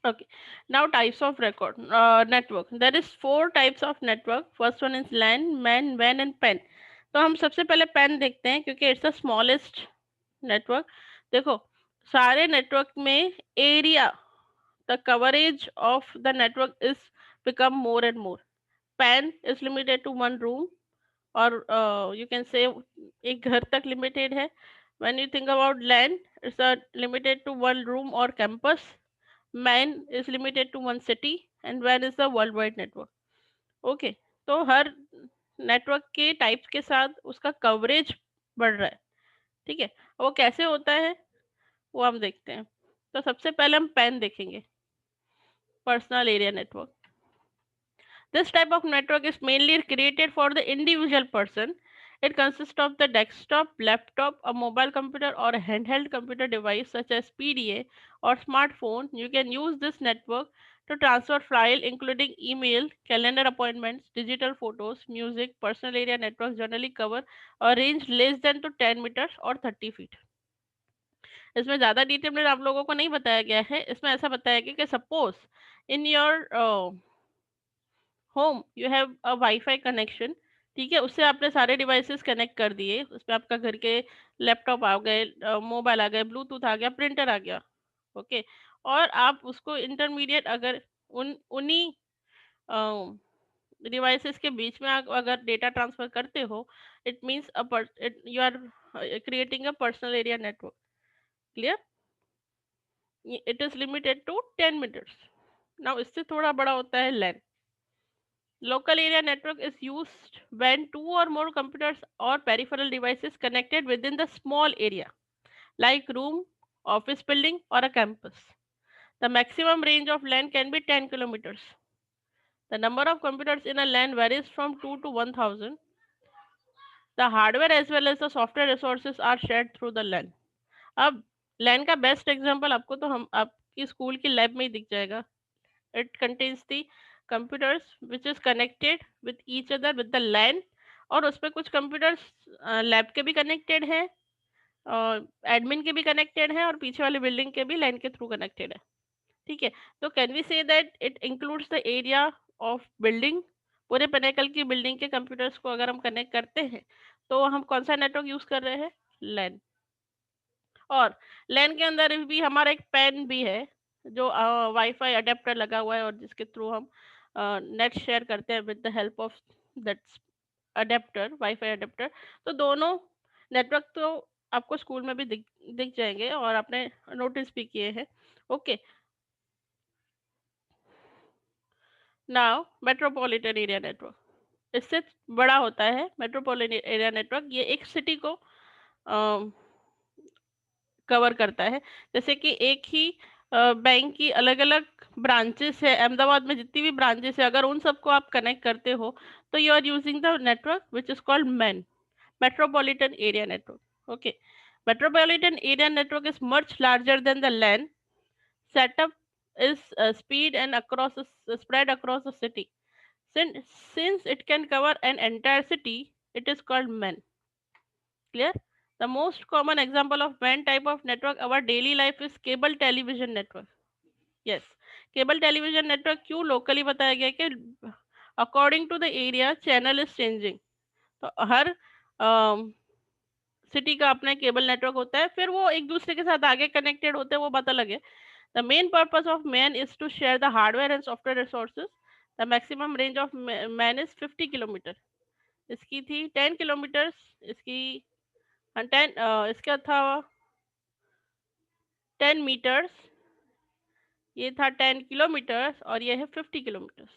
Okay. Now types of record network. There is four types of network. First one is LAN, MAN, WAN and PAN. तो हम सबसे पहले PAN देखते हैं क्योंकि इट्स द स्मॉलेस्ट नेटवर्क. देखो, सारे नेटवर्क में area, the coverage of the network is become more and more. PAN is limited to one room, or you can say एक घर तक limited है. When you think about LAN, it's limited to one room or campus. MAN is limited to one city, and WAN is the worldwide network. Okay, तो हर network के types के साथ उसका coverage बढ़ रहा है. ठीक है, वो कैसे होता है वो हम देखते हैं. तो सबसे पहले हम पैन देखेंगे, personal area network. This type of network is mainly created for the individual person. It consists of the desktop, laptop, a mobile computer, or a handheld computer device such as PDA or smartphone. You can use this network to transfer file including email, calendar appointments, digital photos, music. Personal area networks generally cover a range less than to 10 meters or 30 feet. इसमें ज़्यादा detail में आप लोगों को नहीं बताया गया है. इसमें ऐसा बताया गया कि suppose in your home you have a wifi connection. ठीक है, उससे आपने सारे डिवाइसेस कनेक्ट कर दिए. उसमें आपका घर के लैपटॉप आ गए, मोबाइल आ गए, ब्लूटूथ आ गया, प्रिंटर आ गया. ओके, और आप उसको इंटरमीडिएट अगर उन्हीं डिवाइसेस के बीच में आप अगर डेटा ट्रांसफर करते हो, it means you are creating a personal area network. Clear? It is limited to 10 meters. Now इससे थोड़ा बड़ा होता है LAN. Local area network is used when two or more computers or peripheral devices connected within the small area, like room, office building, or a campus. The maximum range of LAN can be 10 kilometers. The number of computers in a LAN varies from 2 to 1000. The hardware as well as the software resources are shared through the LAN. अब LAN का best example आपको तो हम आपकी school की lab में ही दिख जाएगा. It contains the computers which is connected with each other with the LAN. और उसमें कुछ कंप्यूटर्स लैब के भी कनेक्टेड है, एडमिन के भी कनेक्टेड है, और पीछे वाली बिल्डिंग के भी लैन के थ्रू कनेक्टेड है. ठीक है, तो can we say that it includes the area of building. पूरे पेनेकल की बिल्डिंग के कंप्यूटर्स को अगर हम कनेक्ट करते हैं तो हम कौन सा नेटवर्क यूज कर रहे हैं? लैन. और लैन के अंदर भी हमारा एक पैन भी है जो वाईफाई अडेप्टर लगा हुआ है और जिसके थ्रू हम नेट शेयर करते हैं with the help of that adapter, wifi adapter. तो दोनों नेटवर्क तो आपको स्कूल में भी दिख दिख जाएंगे और आपने नोटिस भी किए हैं. Okay, now metropolitan area network. इससे बड़ा होता है मेट्रोपॉलिटन एरिया नेटवर्क. ये एक सिटी को कवर करता है. जैसे कि एक ही बैंक की अलग अलग ब्रांचेस है, अहमदाबाद में जितनी भी ब्रांचेस है, अगर उन सबको आप कनेक्ट करते हो तो you are using the network which is called MAN, metropolitan area network. Okay, metropolitan area network is much larger than the LAN. Setup is speed and spread across the city. Since it can cover an entire city, it is called MAN. Clear? The most common example of MAN type of network our daily life is cable television network. Yes, cable television network क्यों locally बताया गया कि according to the area channel is changing. तो हर city का अपना cable network होता है, फिर वो एक दूसरे के साथ आगे कनेक्टेड होते हैं, वो बात अलग है. The main purpose of MAN is to share the hardware and software resources. The maximum range of MAN is 50 kilometre. इसकी थी 10 किलोमीटर्स. इसकी 10 इसका था 10 मीटर्स. ये था 10 किलोमीटर्स और ये है 50 kilometres.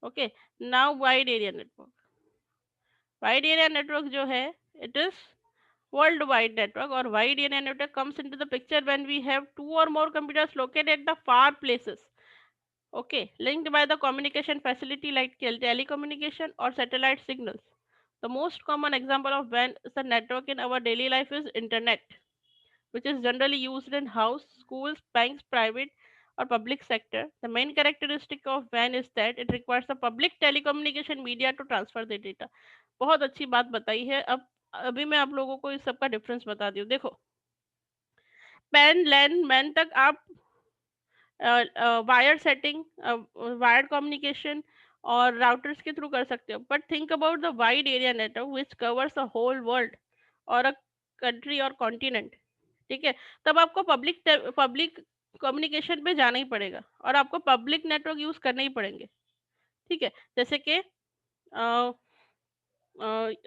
Okay, now wide area network. Wide area network जो है it is worldwide network, or wide area network comes into the picture when we have two or more computers located at the far places, okay, linked by the communication facility like telecommunication or satellite signals. The most common example of WAN is the network in our daily life is internet, which is generally used in house, schools, banks, private or public sector. The main characteristic of WAN is that it requires a public telecommunication media to transfer the data. बहुत अच्छी बात बताई है. अब अभी मैं आप लोगों को इस सब का डिफरेंस बता दी हूँ. देखो, पैन लैन मैन तक आप वायर सेटिंग, वायर्ड कम्युनिकेशन और राउटर्स के थ्रू कर सकते हो। But think about the wide area network which covers the whole world और अ कंट्री और कॉन्टिनेंट। ठीक है, तब आपको पब्लिक कम्युनिकेशन पे जाना ही पड़ेगा और आपको पब्लिक नेटवर्क यूज करने ही पड़ेंगे। ठीक है, जैसे कि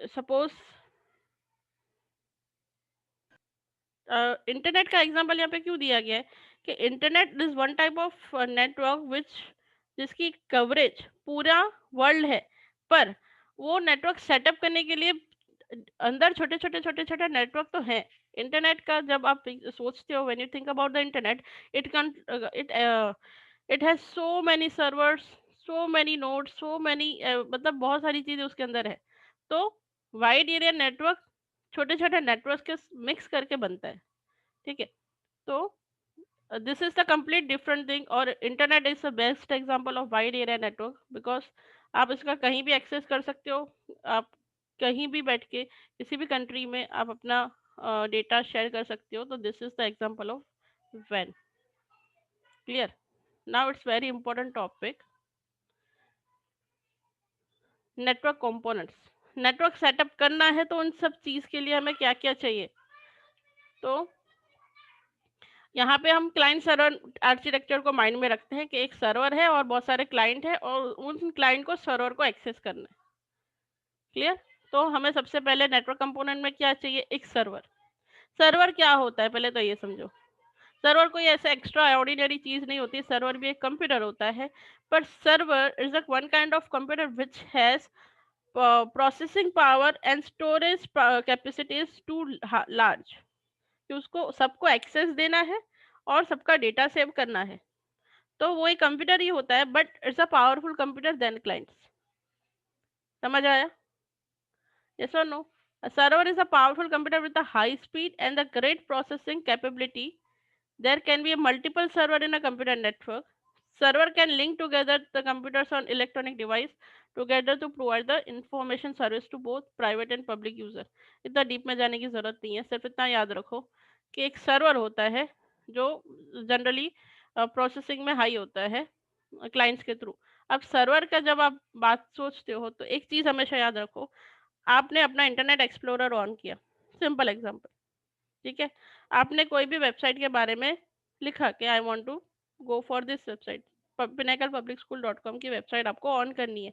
सपोज इंटरनेट का एग्जांपल यहाँ पे क्यों दिया गया है कि internet is one type of network विच जिसकी कवरेज पूरा वर्ल्ड है, पर वो नेटवर्क सेटअप करने के लिए अंदर छोटे छोटे नेटवर्क तो हैं। इंटरनेट का जब आप सोचते हो, when you think about the internet, it can it it has so many servers, so many nodes, so many, मतलब बहुत सारी चीजें उसके अंदर है। तो वाइड एरिया नेटवर्क छोटे छोटे नेटवर्क के मिक्स करके बनता है। ठीक है, तो this is the complete different thing, और internet is the best example of wide area network because आप इसका कहीं भी एक्सेस कर सकते हो। आप कहीं भी बैठ के किसी भी कंट्री में आप अपना डेटा शेयर कर सकते हो। तो this is the example of वैन। Clear? Now it's very important topic, network components. Network setup करना है तो उन सब चीज के लिए हमें क्या क्या चाहिए। तो यहाँ पे हम क्लाइंट सर्वर आर्किटेक्चर को माइंड में रखते हैं कि एक सर्वर है और बहुत सारे क्लाइंट है और उन क्लाइंट को सर्वर को एक्सेस करना है। क्लियर? तो हमें सबसे पहले नेटवर्क कंपोनेंट में क्या चाहिए, एक सर्वर। सर्वर क्या होता है पहले तो ये समझो। सर्वर कोई ऐसा एक्स्ट्रा ऑर्डिनरी चीज नहीं होती, सर्वर भी एक कंप्यूटर होता है। पर server is a one kind of computer which has processing power and storage capacities too large, कि उसको सबको एक्सेस देना है और सबका डेटा सेव करना है। तो वो एक कंप्यूटर ही होता है, but it's a powerful computer then clients. समझ आया? Yes or no? A server is a powerful computer with a high speed and a great processing capability. There can be a multiple server in a computer network. Server can link together the computers on electronic device together to provide the information service to both private and public user. इतना deep में जाने की जरूरत नहीं है, सिर्फ इतना याद रखो कि एक सर्वर होता है जो जनरली प्रोसेसिंग में हाई होता है क्लाइंट्स के थ्रू। अब सर्वर का जब आप बात सोचते हो तो एक चीज हमेशा याद रखो, आपने अपना इंटरनेट एक्सप्लोरर ऑन किया, सिंपल एग्जांपल। ठीक है, आपने कोई भी वेबसाइट के बारे में लिखा कि I want to go for this website, pinnaclepublicschool.com की वेबसाइट आपको ऑन करनी है।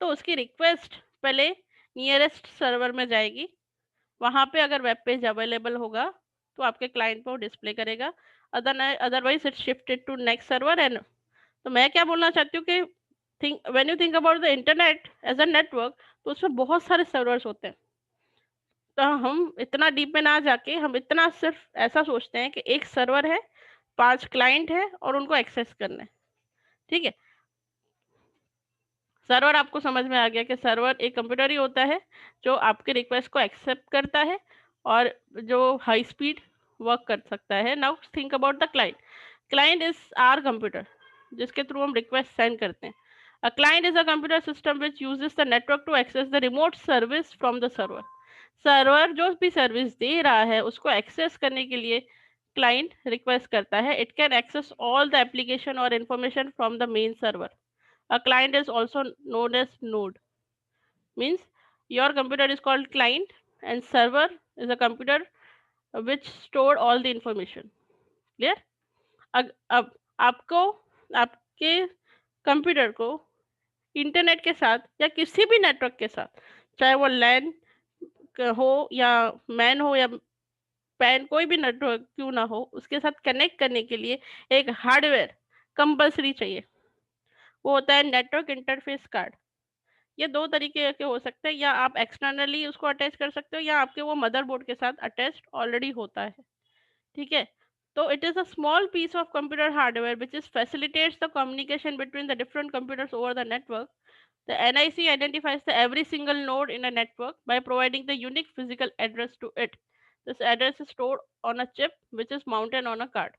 तो उसकी रिक्वेस्ट पहले नियरेस्ट सर्वर में जाएगी, वहां पे अगर वेब पेज अवेलेबल होगा तो आपके क्लाइंट को डिस्प्ले करेगा, otherwise it shifted to next server. And तो मैं क्या बोलना चाहती हूँ कि think when you think about the internet as a network, तो उसमें बहुत सारे सर्वर्स होते हैं। तो हम इतना डीप में ना जाके हम इतना सिर्फ ऐसा सोचते हैं कि एक सर्वर है, 5 क्लाइंट है और उनको एक्सेस करना है। ठीक है, सर्वर आपको समझ में आ गया कि सर्वर एक कंप्यूटर ही होता है जो आपके रिक्वेस्ट को एक्सेप्ट करता है और जो हाई स्पीड वर्क कर सकता है। Now think about the client. Client is our computer जिसके थ्रू हम रिक्वेस्ट सेंड करते हैं। A client is a computer system which uses the network to access the remote service from the server. Server जो भी service दे रहा है उसको access करने के लिए क्लाइंट रिक्वेस्ट करता है। It can access all the application और information from the main server. A client is also known as node. Means your computer is called client and server is a computer which store all the information. Clear? अब आपको आपके computer को internet के साथ या किसी भी network के साथ, चाहे वो लैन हो या मैन हो या पैन, कोई भी नेटवर्क क्यों ना हो, उसके साथ कनेक्ट करने के लिए एक हार्डवेयर कंपल्सरी चाहिए। वो होता है नेटवर्क इंटरफेस कार्ड। ये दो तरीके के हो सकते हैं, या आप एक्सटर्नली उसको अटैच कर सकते हो या आपके वो मदरबोर्ड के साथ अटैच ऑलरेडी होता है। ठीक है, तो it is a small piece of computer hardware which is facilitates the communication between the different computers over the network. The NIC identifies the every single node in a network by providing the unique physical address to it. This address is stored on a chip which is mounted on a card.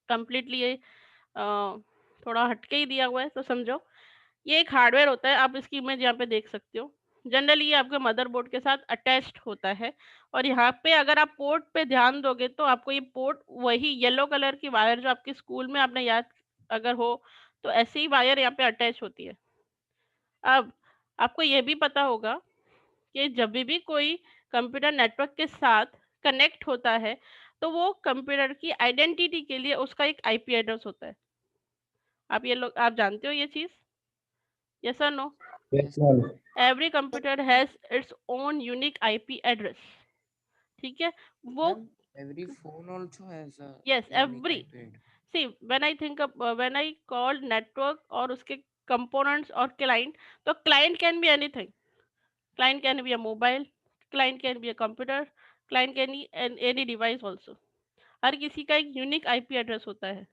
Completely थोड़ा हटके ही दिया हुआ है तो समझो। ये एक hardware होता है, आप इसकी इमेज यहाँ पे देख सकते हो। जनरली ये आपके मदरबोर्ड के साथ अटैच्ड होता है और यहाँ पे अगर आप पोर्ट पे ध्यान दोगे तो आपको ये पोर्ट वही येलो कलर की वायर जो आपके स्कूल में आपने याद अगर हो तो ऐसी ही वायर यहाँ पे अटैच होती है। अब आपको ये भी पता होगा कि जब भी कोई कंप्यूटर नेटवर्क के साथ कनेक्ट होता है तो वो कंप्यूटर की आइडेंटिटी के लिए उसका एक आईपी एड्रेस होता है। आप ये लोग आप जानते हो ये चीज? यस और no? Yes, ma'am. Every computer has its own unique IP address. ठीक है वो। Ma'am, every phone also has a yes unique every IP address. See when I think when I call network और उसके components और client, तो client can be anything. Client can be a mobile, client can be a computer, client can be any device also. हर किसी का एक unique IP address होता है।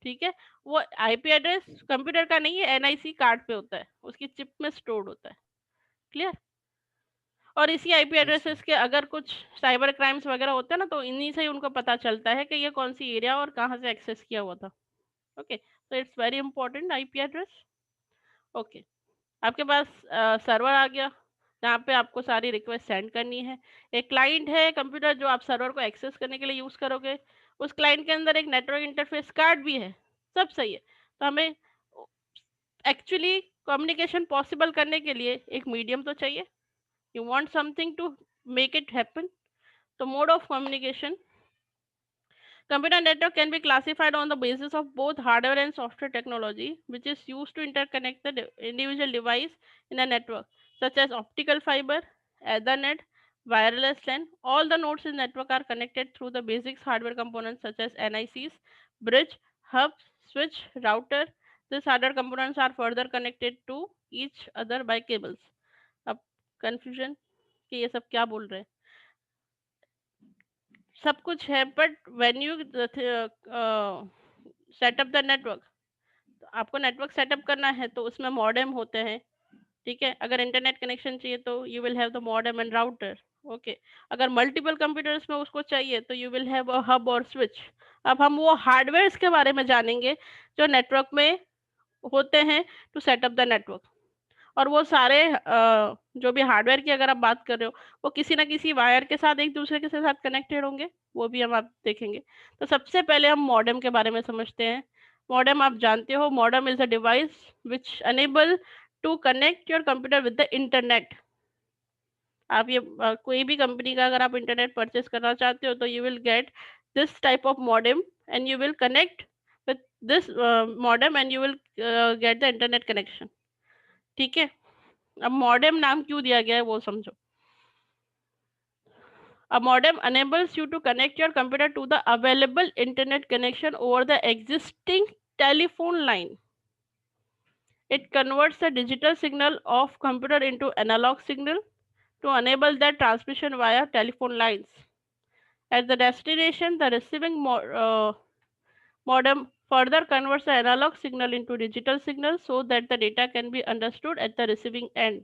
ठीक है वो आईपी एड्रेस कंप्यूटर का नहीं है, एनआईसी कार्ड पे होता है, उसकी चिप में स्टोर्ड होता है। क्लियर? और इसी आईपी Yes, एड्रेसेस ma'am. के अगर कुछ साइबर क्राइम्स वगैरह होते हैं ना तो इन्हीं से ही उनको पता चलता है कि ये कौन सी एरिया और कहाँ से एक्सेस किया हुआ था। ओके तो it's very important IP address. Okay आपके पास सर्वर आ गया जहाँ पे आपको सारी रिक्वेस्ट सेंड करनी है। एक क्लाइंट है कंप्यूटर जो आप सर्वर को एक्सेस करने के लिए यूज़ करोगे। उस क्लाइंट के अंदर एक नेटवर्क इंटरफेस कार्ड भी है। सब सही है। तो हमें एक्चुअली कम्युनिकेशन पॉसिबल करने के लिए एक मीडियम तो चाहिए। You want something to make it happen. तो mode of communication, computer network can be classified on the basis of both hardware and software technology, which is used to interconnect the individual device in a network, such as optical fiber, Ethernet, wireless LAN. All the nodes in network are connected through the basic hardware components such as NICs, bridge, hub, switch, router. These hardware components are further connected to each other by cables. अब confusion कि ये सब क्या बोल रहे हैं? सब कुछ है but when you setup the network, तो आपको नेटवर्क सेटअप करना है तो उसमें मॉडेम होते हैं। ठीक है अगर इंटरनेट कनेक्शन चाहिए तो you will have the modem and router. Okay अगर मल्टीपल कंप्यूटर्स में उसको चाहिए तो you will have a hub और स्विच। अब हम वो हार्डवेयर के बारे में जानेंगे जो नेटवर्क में होते हैं टू सेटअप द नेटवर्क। और वो सारे जो भी हार्डवेयर की अगर आप बात कर रहे हो वो किसी ना किसी वायर के साथ एक दूसरे के साथ कनेक्टेड होंगे, वो भी हम आप देखेंगे। तो सबसे पहले हम मॉडेम के बारे में समझते हैं। मॉडेम आप जानते हो, modem is a device which enable to connect your computer with the internet. आप ये कोई भी कंपनी का अगर आप इंटरनेट परचेस करना चाहते हो तो you will get this type of modem and you will connect with this modem and you will get the internet connection. ठीक है अब मॉडेम नाम क्यों दिया गया है वो समझो। A modem enables you to connect your computer to the available internet connection over the existing telephone line. It converts the digital signal of computer into analog signal to enable that transmission via telephone lines. At the destination, the receiving modem further converts the analog signal into digital signal so that the data can be understood at the receiving end.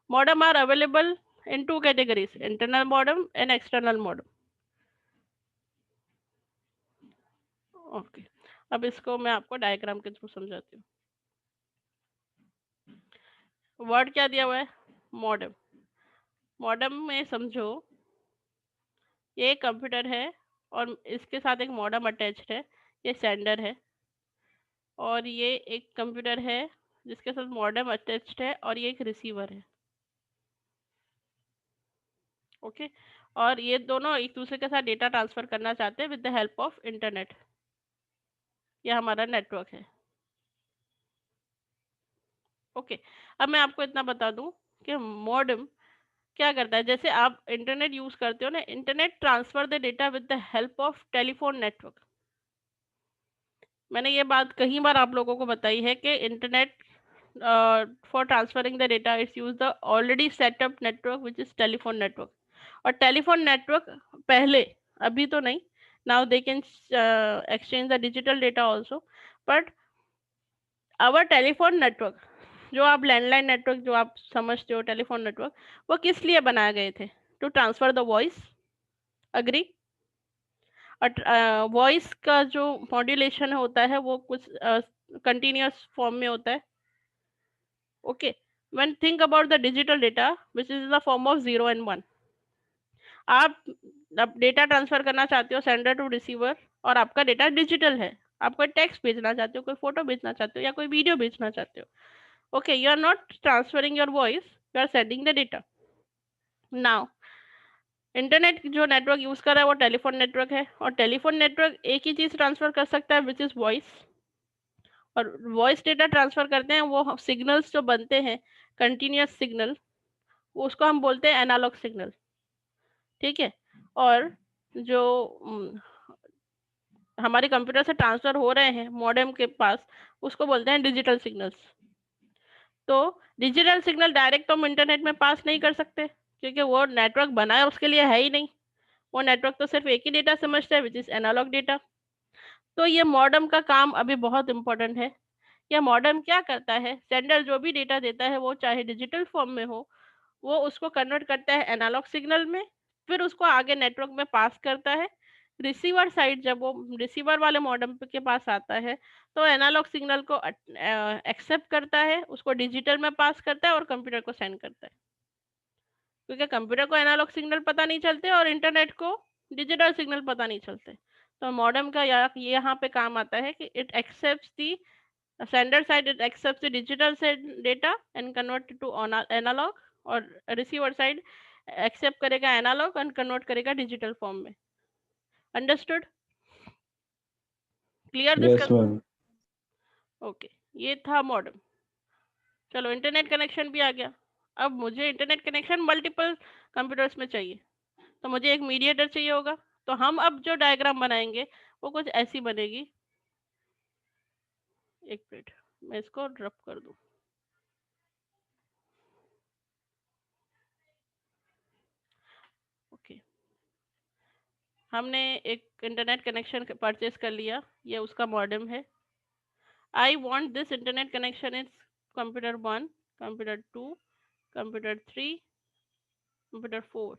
Modem are available in two categories, internal modem and external modem. Okay अब इसको मैं आपको diagram के through समझाती हूँ। Word क्या दिया हुआ है? मॉडेम। मॉडेम में समझो ये कंप्यूटर है और इसके साथ एक मॉडेम अटैच्ड है, ये सेंडर है। और ये एक कंप्यूटर है जिसके साथ मॉडेम अटैच्ड है और ये एक रिसीवर है। ओके और ये दोनों एक दूसरे के साथ डेटा ट्रांसफर करना चाहते हैं with the help of internet. ये हमारा नेटवर्क है। ओके अब मैं आपको इतना बता दूं कि मॉडेम क्या करता है। जैसे आप इंटरनेट यूज करते हो ना, internet transfer the data with the help of telephone network. मैंने ये बात कई बार आप लोगों को बताई है कि internet for transferring the data it's use the already setup network which is telephone network. और टेलीफोन नेटवर्क पहले, अभी तो नहीं, now they can exchange the digital data also, but our telephone network जो आप लैंडलाइन नेटवर्क जो आप समझते हो टेलीफोन नेटवर्क, वो किस लिए बनाए गए थे? To transfer the voice. Agree? और वॉइस का जो मॉड्यूलेशन होता है वो कुछ कंटिन्यूअस फॉर्म में होता है। Okay when think about the digital data which is the form of 0 and 1, आप अब डेटा ट्रांसफर करना चाहते हो सेंडर टू रिसीवर, और आपका डेटा डिजिटल है, आप कोई टेक्स्ट भेजना चाहते हो, कोई फोटो भेजना चाहते हो, या कोई वीडियो भेजना चाहते हो, okay, you are not transferring your voice, you are sending the data. Now internet जो नेटवर्क यूज कर रहा है वो टेलीफोन नेटवर्क है, और टेलीफोन नेटवर्क एक ही चीज ट्रांसफर कर सकता है विच इज वॉइस, और वॉइस डेटा ट्रांसफर करते हैं वो सिग्नल्स जो बनते हैं कंटिन्यूस सिग्नल, उसको हम बोलते हैं एनालॉग सिग्नल, ठीक है। और जो हमारे कंप्यूटर से ट्रांसफर हो रहे हैं मॉडेम के पास, उसको बोलते हैं डिजिटल सिग्नल्स। तो डिजिटल सिग्नल डायरेक्ट हम इंटरनेट में पास नहीं कर सकते, क्योंकि वो नेटवर्क बना है उसके लिए है ही नहीं, वो नेटवर्क तो सिर्फ एक ही डेटा समझता है विच इज एनालॉग डेटा। तो ये मॉडेम का काम अभी बहुत इंपॉर्टेंट है। यह मॉडेम क्या करता है, सेंडर जो भी डेटा देता है वो चाहे डिजिटल फॉर्म में हो, वो उसको कन्वर्ट करता है एनालॉग सिग्नल में, फिर उसको आगे नेटवर्क में पास करता है। रिसीवर साइड जब वो रिसीवर वाले मॉडेम के पास आता है, तो एनालॉग सिग्नल को एक्सेप्ट करता है, उसको डिजिटल में पास करता है और कंप्यूटर को सेंड करता है, क्योंकि कंप्यूटर को एनालॉग सिग्नल पता नहीं चलते और इंटरनेट को डिजिटल सिग्नल पता नहीं चलते। तो मॉडेम का यहाँ पे काम आता है कि it accepts the sender side, it accepts the digital data and convert to analog, और receiver side accept करेगा analog and convert करेगा digital form में। Understood? Clear this Yes, concept? ma'am. Okay, ये था मॉडेम। चलो इंटरनेट कनेक्शन भी आ गया। अब मुझे इंटरनेट कनेक्शन मल्टीपल कंप्यूटर्स में चाहिए, तो मुझे एक मीडिएटर चाहिए होगा। तो हम अब जो डायग्राम बनाएंगे वो कुछ ऐसी बनेगी। एक मिनट, मैं इसको ड्रॉप कर दूं। ओके, हमने एक इंटरनेट कनेक्शन परचेज कर लिया, ये उसका मॉडेम है। I want this internet connection is computer 1, computer 2, computer 3, computer 4।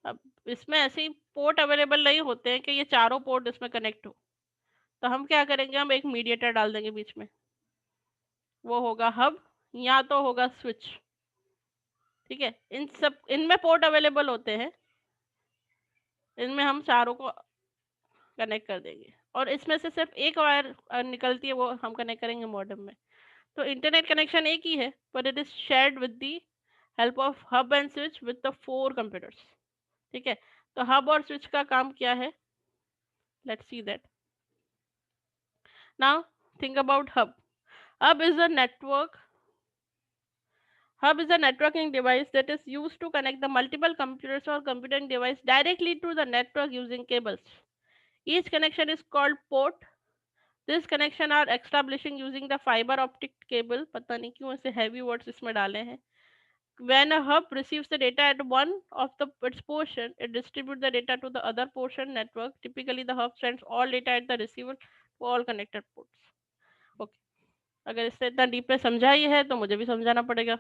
अब इसमें ऐसे ही पोर्ट अवेलेबल नहीं होते हैं कि ये चारों पोर्ट इसमें कनेक्ट हो, तो हम क्या करेंगे, हम एक मीडिएटर डाल देंगे बीच में, वो होगा हब या तो होगा स्विच, ठीक है। इन सब इनमें पोर्ट अवेलेबल होते हैं, इनमें हम चारों को कनेक्ट कर देंगे, और इसमें से सिर्फ एक वायर निकलती है, वो हम कनेक्ट करेंगे मॉडेम में। तो इंटरनेट कनेक्शन एक ही है, but it is shared with the help of hub and switch with the 4 computers, ठीक है। तो हब और स्विच का काम क्या है, let's see that. Now think about hub. Hub is a network Hub is a networking device that is used to connect the multiple computers or computing device directly to the network using cables. Each connection is called port. This connection are establishing using the fiber optic cable. पता नहीं क्यों ऐसे heavy words इसमें डाले हैं। When a hub receives the data at one of its portion, it distributes the data to the other portion network. Typically, the hub sends all data at the receiver to all connected ports. Okay. अगर इससे इतना deep में समझा ही है तो मुझे भी समझाना पड़ेगा।